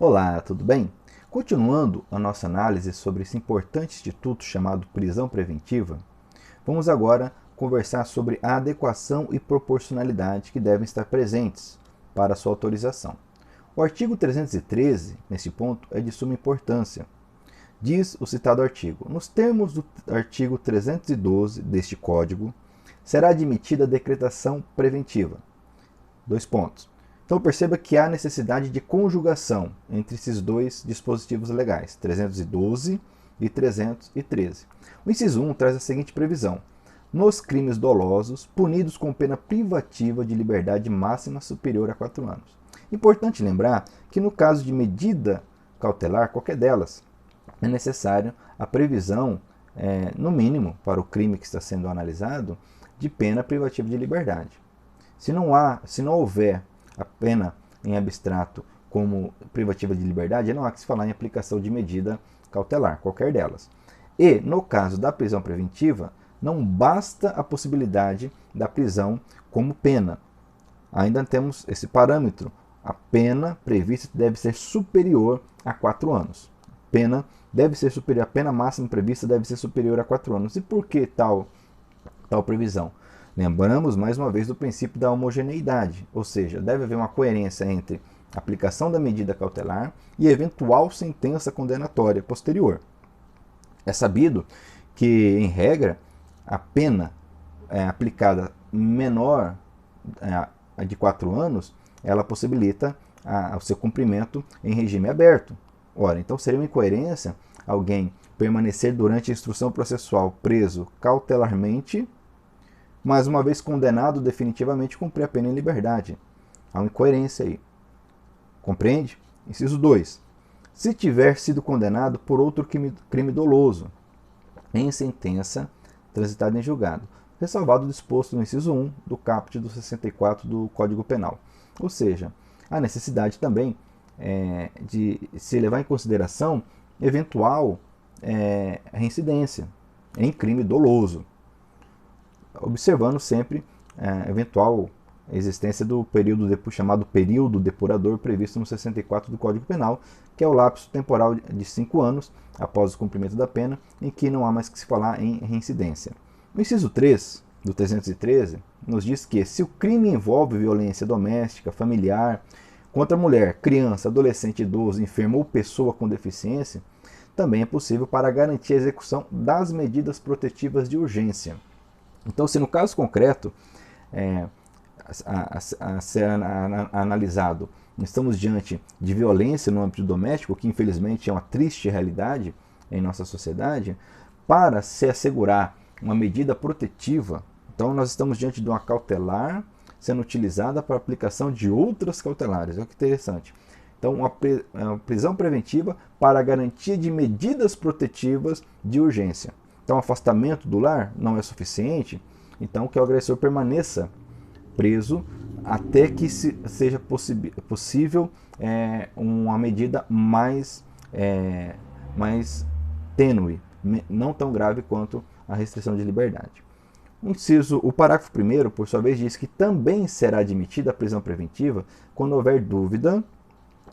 Olá, tudo bem? Continuando a nossa análise sobre esse importante instituto chamado prisão preventiva, vamos agora conversar sobre a adequação e proporcionalidade que devem estar presentes para sua autorização. O artigo 313, nesse ponto, é de suma importância. Diz o citado artigo: nos termos do artigo 312 deste Código, será admitida a decretação preventiva. Dois pontos. Então perceba que há necessidade de conjugação entre esses dois dispositivos legais, 312 e 313. O inciso 1 traz a seguinte previsão: nos crimes dolosos, punidos com pena privativa de liberdade máxima superior a 4 anos. Importante lembrar que no caso de medida cautelar, qualquer delas, é necessário a previsão, no mínimo, para o crime que está sendo analisado, de pena privativa de liberdade. Se não houver a pena em abstrato como privativa de liberdade, não há que se falar em aplicação de medida cautelar, qualquer delas. E, no caso da prisão preventiva, não basta a possibilidade da prisão como pena. Ainda temos esse parâmetro. A pena prevista deve ser superior a 4 anos. A pena máxima prevista deve ser superior a 4 anos. E por que tal previsão? Lembramos mais uma vez do princípio da homogeneidade, ou seja, deve haver uma coerência entre a aplicação da medida cautelar e eventual sentença condenatória posterior. É sabido que, em regra, a pena aplicada menor de 4 anos, ela possibilita o seu cumprimento em regime aberto. Ora, então seria uma incoerência alguém permanecer durante a instrução processual preso cautelarmente, mas uma vez condenado definitivamente cumprir a pena em liberdade. Há uma incoerência aí. Compreende? Inciso 2. Se tiver sido condenado por outro crime doloso, em sentença transitada em julgado, ressalvado o disposto no inciso 1 do caput do 64 do Código Penal. Ou seja, há necessidade também de se levar em consideração eventual reincidência em crime doloso, observando sempre a eventual existência do período chamado período depurador previsto no 64 do Código Penal, que é o lapso temporal de 5 anos após o cumprimento da pena, em que não há mais que se falar em reincidência. O inciso 3 do 313 nos diz que se o crime envolve violência doméstica, familiar, contra mulher, criança, adolescente, idoso, enfermo ou pessoa com deficiência, também é possível para garantir a execução das medidas protetivas de urgência. Então, se no caso concreto a ser analisado, estamos diante de violência no âmbito doméstico, que infelizmente é uma triste realidade em nossa sociedade, para se assegurar uma medida protetiva, então nós estamos diante de uma cautelar sendo utilizada para a aplicação de outras cautelares. Olha que interessante. Então, uma prisão preventiva para a garantia de medidas protetivas de urgência. Então, afastamento do lar não é suficiente, então que o agressor permaneça preso até que seja possível uma medida mais tênue, não tão grave quanto a restrição de liberdade. O parágrafo 1º, por sua vez, diz que também será admitida a prisão preventiva quando houver dúvida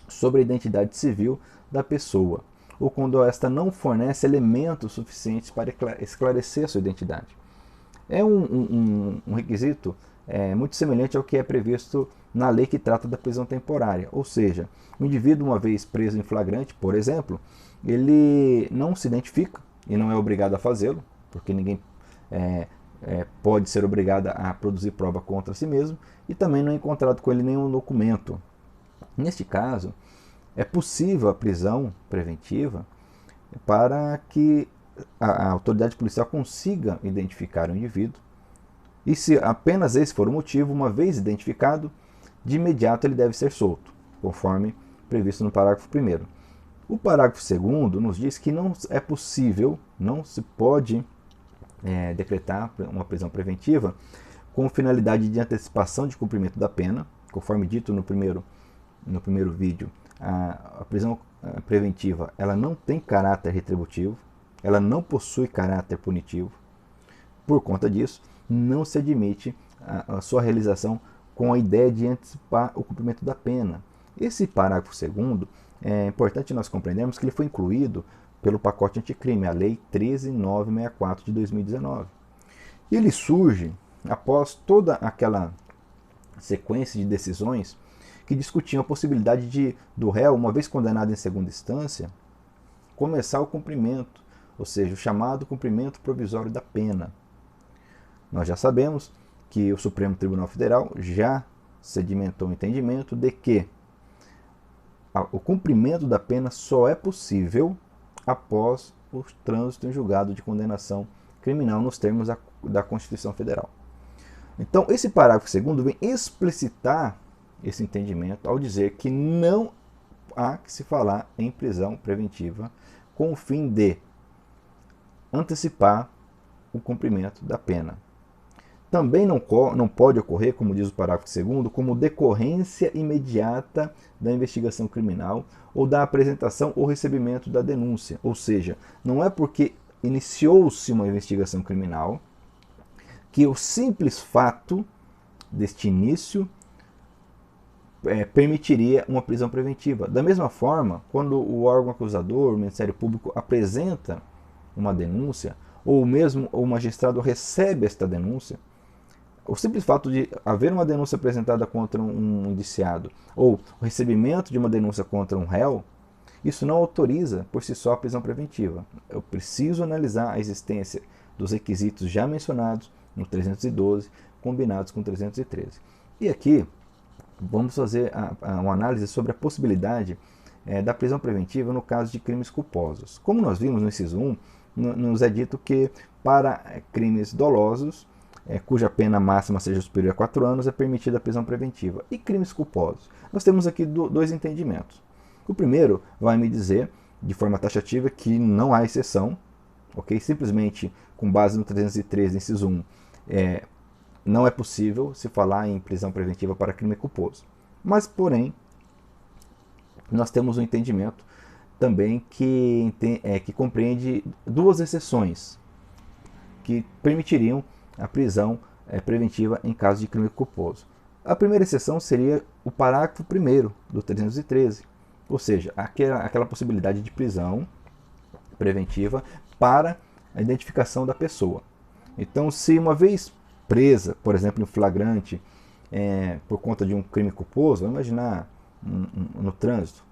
sobre a identidade civil da pessoa, ou quando esta não fornece elementos suficientes para esclarecer a sua identidade. É um requisito muito semelhante ao que é previsto na lei que trata da prisão temporária, ou seja, o indivíduo, uma vez preso em flagrante, por exemplo, ele não se identifica e não é obrigado a fazê-lo, porque ninguém pode ser obrigado a produzir prova contra si mesmo, e também não é encontrado com ele nenhum documento. Neste caso, é possível a prisão preventiva para que a autoridade policial consiga identificar o indivíduo, e se apenas esse for o motivo, uma vez identificado, de imediato ele deve ser solto, conforme previsto no parágrafo 1º. O parágrafo 2º nos diz que não é possível, não se pode decretar uma prisão preventiva com finalidade de antecipação de cumprimento da pena, conforme dito no primeiro vídeo. A prisão preventiva ela não tem caráter retributivo, ela não possui caráter punitivo. Por conta disso, não se admite a sua realização com a ideia de antecipar o cumprimento da pena. Esse parágrafo 2º é importante nós compreendermos que ele foi incluído pelo pacote anticrime, a Lei 13.964 de 2019. E ele surge após toda aquela sequência de decisões que discutiam a possibilidade do réu, uma vez condenado em segunda instância, começar o cumprimento, ou seja, o chamado cumprimento provisório da pena. Nós já sabemos que o Supremo Tribunal Federal já sedimentou o entendimento de que o cumprimento da pena só é possível após o trânsito em julgado de condenação criminal nos termos da Constituição Federal. Então, esse parágrafo 2º vem explicitar esse entendimento ao dizer que não há que se falar em prisão preventiva com o fim de antecipar o cumprimento da pena. Também não pode ocorrer, como diz o parágrafo 2º, como decorrência imediata da investigação criminal ou da apresentação ou recebimento da denúncia. Ou seja, não é porque iniciou-se uma investigação criminal que o simples fato deste início permitiria uma prisão preventiva. Da mesma forma, quando o órgão acusador, o Ministério Público, apresenta uma denúncia, ou mesmo o magistrado recebe esta denúncia, o simples fato de haver uma denúncia apresentada contra um indiciado ou o recebimento de uma denúncia contra um réu, isso não autoriza por si só a prisão preventiva. Eu preciso analisar a existência dos requisitos já mencionados no 312, combinados com o 313. E aqui vamos fazer uma análise sobre a possibilidade da prisão preventiva no caso de crimes culposos. Como nós vimos no inciso 1, nos é dito que para crimes dolosos, cuja pena máxima seja superior a 4 anos, é permitida a prisão preventiva. E crimes culposos? Nós temos aqui dois entendimentos. O primeiro vai me dizer, de forma taxativa, que não há exceção, ok? Simplesmente, com base no 313, inciso 1, não é possível se falar em prisão preventiva para crime culposo. Mas, porém, nós temos um entendimento também que compreende duas exceções que permitiriam a prisão preventiva em caso de crime culposo. A primeira exceção seria o parágrafo 1º do 313, ou seja, aquela possibilidade de prisão preventiva para a identificação da pessoa. Então, se uma vez presa, por exemplo, em flagrante, por conta de um crime culposo, vamos imaginar no trânsito,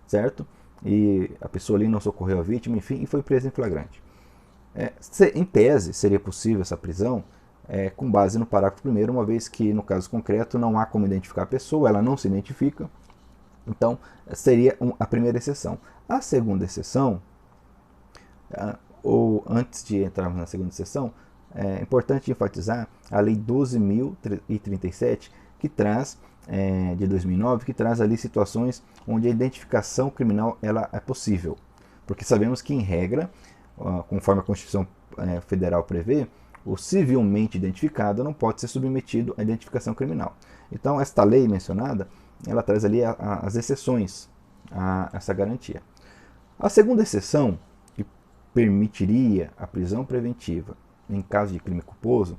certo? E a pessoa ali não socorreu a vítima, enfim, e foi presa em flagrante. Em tese, seria possível essa prisão com base no parágrafo 1º, uma vez que, no caso concreto, não há como identificar a pessoa, ela não se identifica. Então, seria a primeira exceção. A segunda exceção, ou antes de entrarmos na segunda exceção, é importante enfatizar a Lei 12.037, que traz, de 2009, que traz ali situações onde a identificação criminal ela é possível. Porque sabemos que, em regra, conforme a Constituição Federal prevê, o civilmente identificado não pode ser submetido à identificação criminal. Então, esta lei mencionada, ela traz ali as exceções a essa garantia. A segunda exceção, que permitiria a prisão preventiva em caso de crime culposo,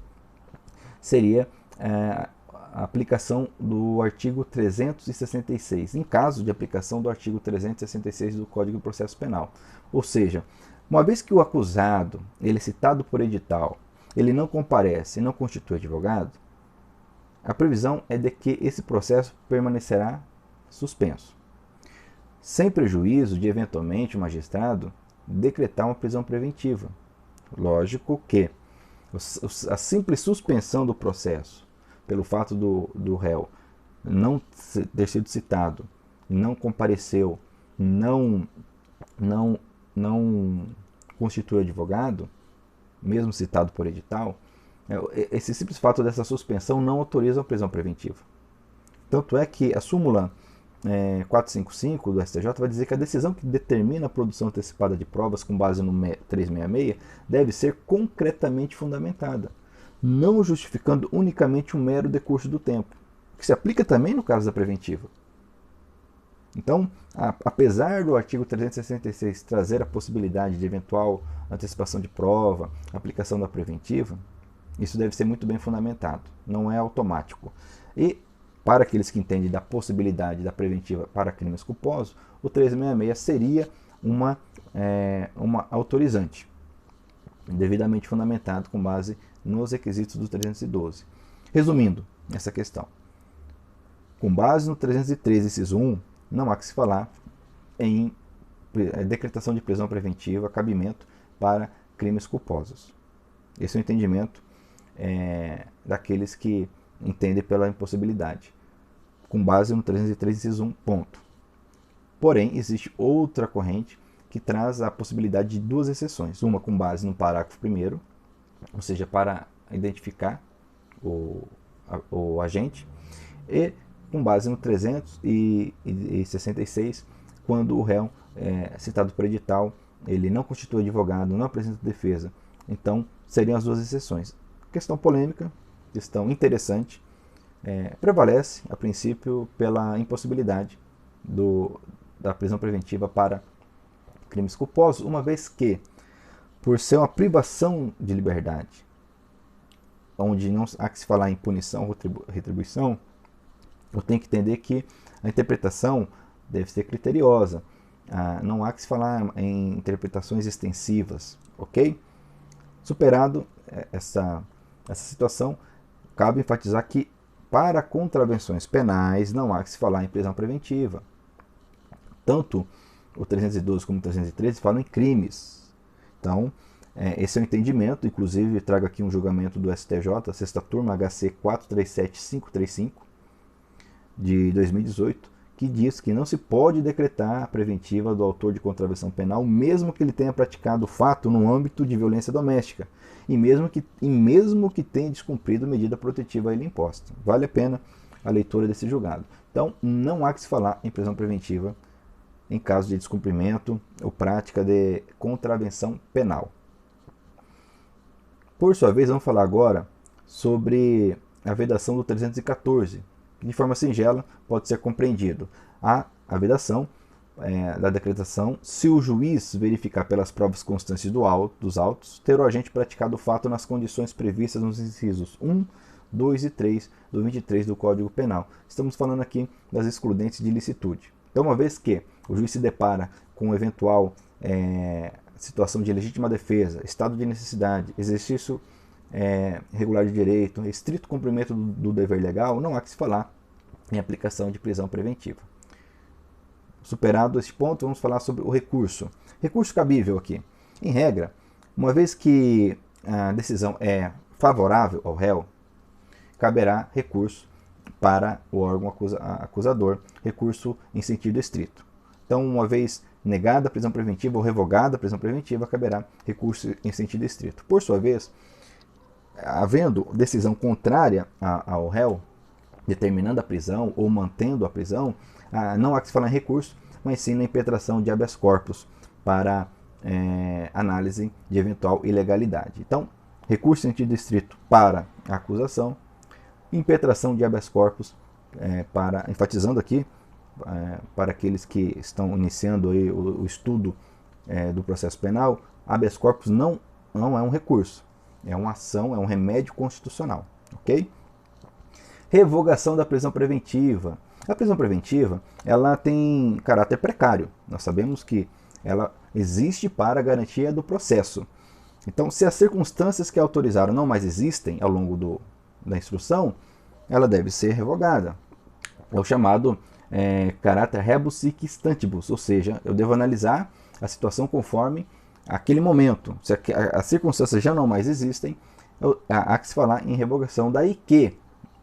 seria a aplicação do artigo 366, em caso de aplicação do artigo 366 do Código de Processo Penal. Ou seja, uma vez que o acusado, ele é citado por edital, ele não comparece e não constitui advogado, a previsão é de que esse processo permanecerá suspenso, sem prejuízo de, eventualmente, o magistrado decretar uma prisão preventiva. Lógico que a simples suspensão do processo, pelo fato do réu não ter sido citado, não compareceu, não constitui advogado, mesmo citado por edital, esse simples fato dessa suspensão não autoriza a prisão preventiva. Tanto é que a súmula 455 do STJ vai dizer que a decisão que determina a produção antecipada de provas com base no 366 deve ser concretamente fundamentada, não justificando unicamente um mero decurso do tempo, que se aplica também no caso da preventiva. Então, apesar do artigo 366 trazer a possibilidade de eventual antecipação de prova, aplicação da preventiva, isso deve ser muito bem fundamentado, não é automático. E para aqueles que entendem da possibilidade da preventiva para crimes culposos, o 366 seria uma autorizante, devidamente fundamentado com base nos requisitos do 312. Resumindo essa questão, com base no 313, inciso 1, não há que se falar em decretação de prisão preventiva, cabimento para crimes culposos. Esse é o entendimento daqueles que entendem pela impossibilidade, com base no 313, inciso 1, ponto. Porém, existe outra corrente que traz a possibilidade de duas exceções, uma com base no parágrafo 1º, ou seja, para identificar o agente, e com base no 366, quando o réu, citado por edital, ele não constitui advogado, não apresenta defesa. Então, seriam as duas exceções. Questão polêmica, questão interessante, prevalece, a princípio, pela impossibilidade da prisão preventiva para crimes culposos, uma vez que, por ser uma privação de liberdade, onde não há que se falar em punição ou retribuição, eu tenho que entender que a interpretação deve ser criteriosa. Não há que se falar em interpretações extensivas, ok? Superado essa situação, cabe enfatizar que para contravenções penais não há que se falar em prisão preventiva. Tanto o 312 como o 313 falam em crimes. Então, esse é o entendimento. Inclusive, trago aqui um julgamento do STJ, sexta turma, HC 437535, de 2018, que diz que não se pode decretar a preventiva do autor de contravenção penal, mesmo que ele tenha praticado o fato no âmbito de violência doméstica, e mesmo que tenha descumprido medida protetiva a ele imposta. Vale a pena a leitura desse julgado. Então, não há que se falar em prisão preventiva em caso de descumprimento ou prática de contravenção penal. Por sua vez, vamos falar agora sobre a vedação do 314, que de forma singela pode ser compreendido. A vedação da decretação se o juiz verificar pelas provas constantes dos autos ter o agente praticado o fato nas condições previstas nos incisos 1, 2 e 3 do 23 do Código Penal. Estamos falando aqui das excludentes de ilicitude. Então, uma vez que o juiz se depara com eventual situação de legítima defesa, estado de necessidade, exercício regular de direito, estrito cumprimento do dever legal, não há que se falar em aplicação de prisão preventiva. Superado este ponto, vamos falar sobre o recurso. Recurso cabível aqui. Em regra, uma vez que a decisão é favorável ao réu, caberá recurso para o órgão acusador, recurso em sentido estrito. Então, uma vez negada a prisão preventiva ou revogada a prisão preventiva, caberá recurso em sentido estrito. Por sua vez, havendo decisão contrária ao réu, determinando a prisão ou mantendo a prisão, não há que se falar em recurso, mas sim na impetração de habeas corpus para análise de eventual ilegalidade. Então, recurso em sentido estrito para a acusação, impetração de habeas corpus, enfatizando aqui, para aqueles que estão iniciando aí o estudo do processo penal, habeas corpus não é um recurso, é uma ação, é um remédio constitucional, ok? Revogação da prisão preventiva. A prisão preventiva, ela tem caráter precário. Nós sabemos que ela existe para a garantia do processo. Então, se as circunstâncias que autorizaram não mais existem ao longo da instrução, ela deve ser revogada. É o chamado caráter rebus sic stantibus, ou seja, eu devo analisar a situação conforme aquele momento. Se as circunstâncias já não mais existem, há que se falar em revogação. Daí que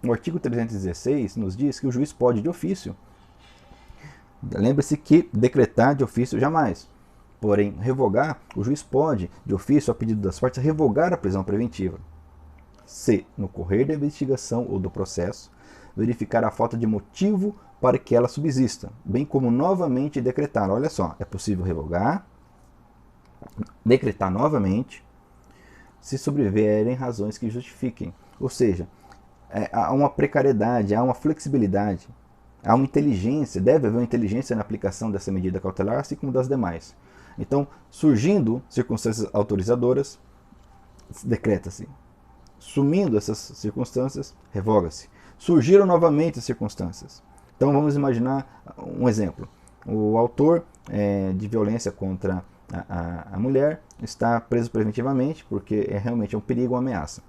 o artigo 316 nos diz que o juiz pode de ofício. Lembre-se que decretar de ofício jamais. Porém, revogar, o juiz pode, de ofício, a pedido das partes, revogar a prisão preventiva. Se, no correr da investigação ou do processo, verificar a falta de motivo para que ela subsista, bem como novamente decretar. Olha só, é possível revogar, decretar novamente, se sobrevierem razões que justifiquem. Ou seja, há uma precariedade, há uma flexibilidade, há uma inteligência, deve haver uma inteligência na aplicação dessa medida cautelar, assim como das demais. Então, surgindo circunstâncias autorizadoras, decreta-se. Sumindo essas circunstâncias, revoga-se. surgiram novamente as circunstâncias. Então vamos imaginar um exemplo. O autor de violência contra a mulher está preso preventivamente porque realmente é um perigo, uma ameaça.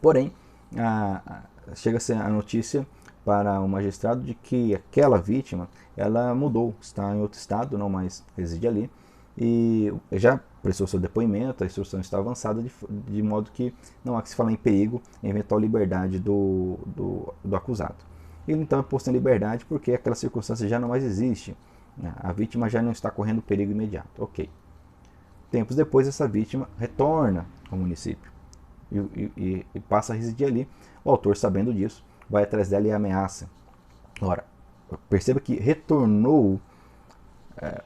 Porém, chega-se a notícia para o magistrado de que aquela vítima ela mudou, está em outro estado, não mais reside ali, e já prestou seu depoimento, a instrução está avançada de modo que não há que se falar em perigo, em eventual liberdade do acusado. Ele então é posto em liberdade porque aquela circunstância já não mais existe, a vítima já não está correndo perigo imediato. Ok. Tempos depois, essa vítima retorna ao município e passa a residir ali. O autor, sabendo disso, vai atrás dela e ameaça. Ora, perceba que retornou.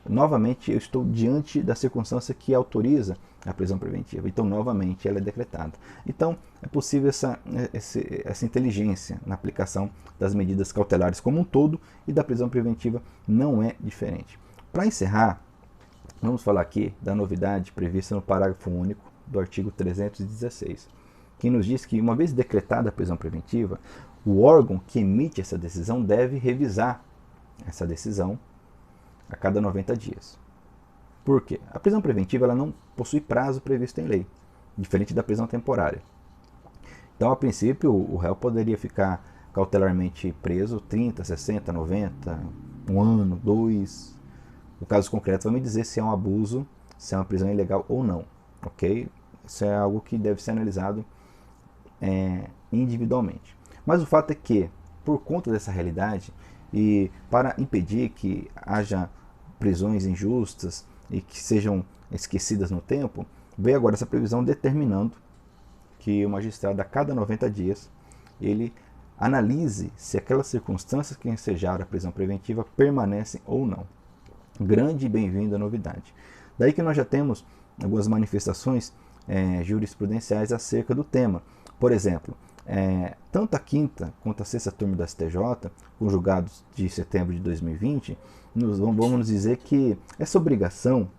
Novamente, eu estou diante da circunstância que autoriza a prisão preventiva. Então, novamente, ela é decretada. Então, é possível essa inteligência na aplicação das medidas cautelares como um todo, e da prisão preventiva não é diferente. Para encerrar, vamos falar aqui da novidade prevista no parágrafo único do artigo 316, que nos diz que, uma vez decretada a prisão preventiva, o órgão que emite essa decisão deve revisar essa decisão a cada 90 dias. Por quê? A prisão preventiva ela não possui prazo previsto em lei, diferente da prisão temporária. Então, a princípio, o réu poderia ficar cautelarmente preso 30, 60, 90, um ano, 2. O caso concreto vai me dizer se é um abuso, se é uma prisão ilegal ou não. Ok? Isso é algo que deve ser analisado individualmente. Mas o fato é que, por conta dessa realidade, e para impedir que haja prisões injustas e que sejam esquecidas no tempo, veio agora essa previsão determinando que o magistrado, a cada 90 dias, ele analise se aquelas circunstâncias que ensejaram a prisão preventiva permanecem ou não. Grande e bem-vinda novidade. Daí que nós já temos algumas manifestações jurisprudenciais acerca do tema. Por exemplo, tanto a quinta quanto a sexta turma da STJ, com julgados de setembro de 2020, vamos nos dizer que essa obrigação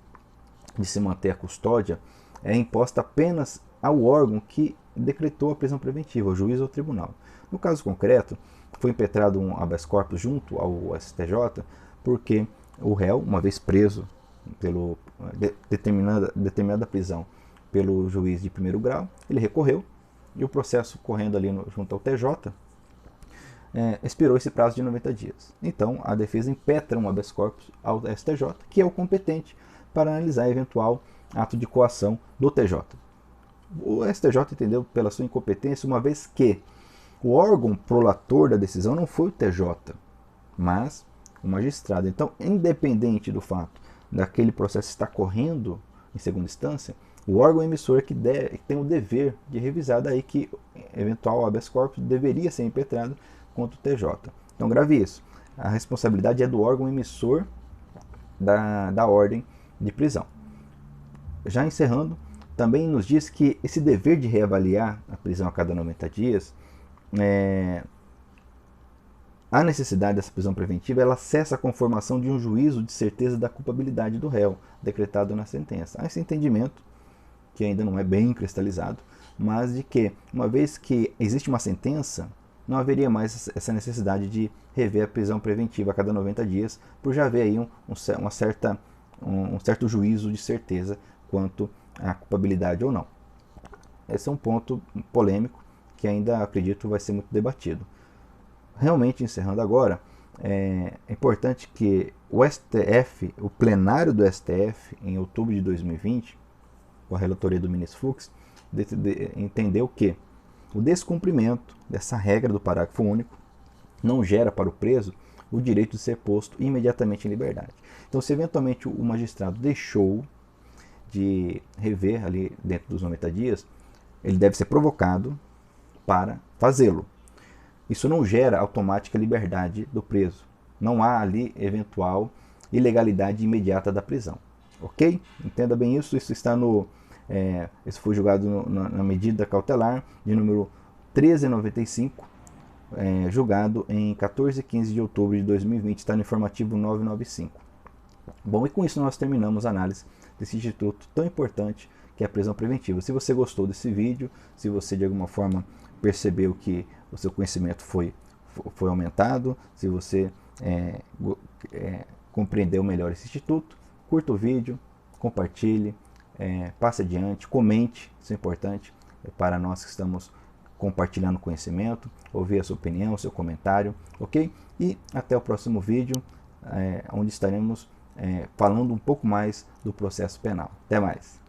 de se manter a custódia é imposta apenas ao órgão que decretou a prisão preventiva, o juiz ou o tribunal. No caso concreto, foi impetrado um habeas corpus junto ao STJ, porque o réu, uma vez preso pelo determinada prisão pelo juiz de primeiro grau, ele recorreu, e o processo correndo ali junto ao TJ, expirou esse prazo de 90 dias. Então, a defesa impetra um habeas corpus ao STJ, que é o competente para analisar eventual ato de coação do TJ. O STJ entendeu pela sua incompetência, uma vez que o órgão prolator da decisão não foi o TJ, mas o magistrado. Então, independente do fato daquele processo estar correndo em segunda instância, o órgão emissor que tem o dever de revisar, daí que eventual habeas corpus deveria ser impetrado contra o TJ. Então, grave isso. A responsabilidade é do órgão emissor da ordem de prisão. Já encerrando, também nos diz que esse dever de reavaliar a prisão a cada 90 dias, a necessidade dessa prisão preventiva, ela cessa a conformação de um juízo de certeza da culpabilidade do réu, decretado na sentença. Há esse entendimento, que ainda não é bem cristalizado, mas de que, uma vez que existe uma sentença, não haveria mais essa necessidade de rever a prisão preventiva a cada 90 dias, por já haver aí um certo juízo de certeza quanto à culpabilidade ou não. Esse é um ponto polêmico que ainda acredito vai ser muito debatido. Realmente, encerrando agora, é importante que o STF, o plenário do STF, em outubro de 2020, com a relatoria do ministro Fux, entendeu que o descumprimento dessa regra do parágrafo único não gera para o preso o direito de ser posto imediatamente em liberdade. Então, se eventualmente o magistrado deixou de rever ali dentro dos 90 dias, ele deve ser provocado para fazê-lo. Isso não gera automática liberdade do preso. Não há ali eventual ilegalidade imediata da prisão. Ok? Entenda bem isso. Isso está isso foi julgado na medida cautelar de número 1395, julgado em 14 e 15 de outubro de 2020. Está no informativo 995. Bom, e com isso nós terminamos a análise desse instituto tão importante que é a prisão preventiva. Se você gostou desse vídeo, se você de alguma forma percebeu que o seu conhecimento foi foi aumentado, se você compreendeu melhor esse instituto, curta o vídeo, compartilhe, passe adiante, comente, isso é importante para nós que estamos compartilhando conhecimento, ouvir a sua opinião, o seu comentário, ok? E até o próximo vídeo, onde estaremos falando um pouco mais do processo penal. Até mais!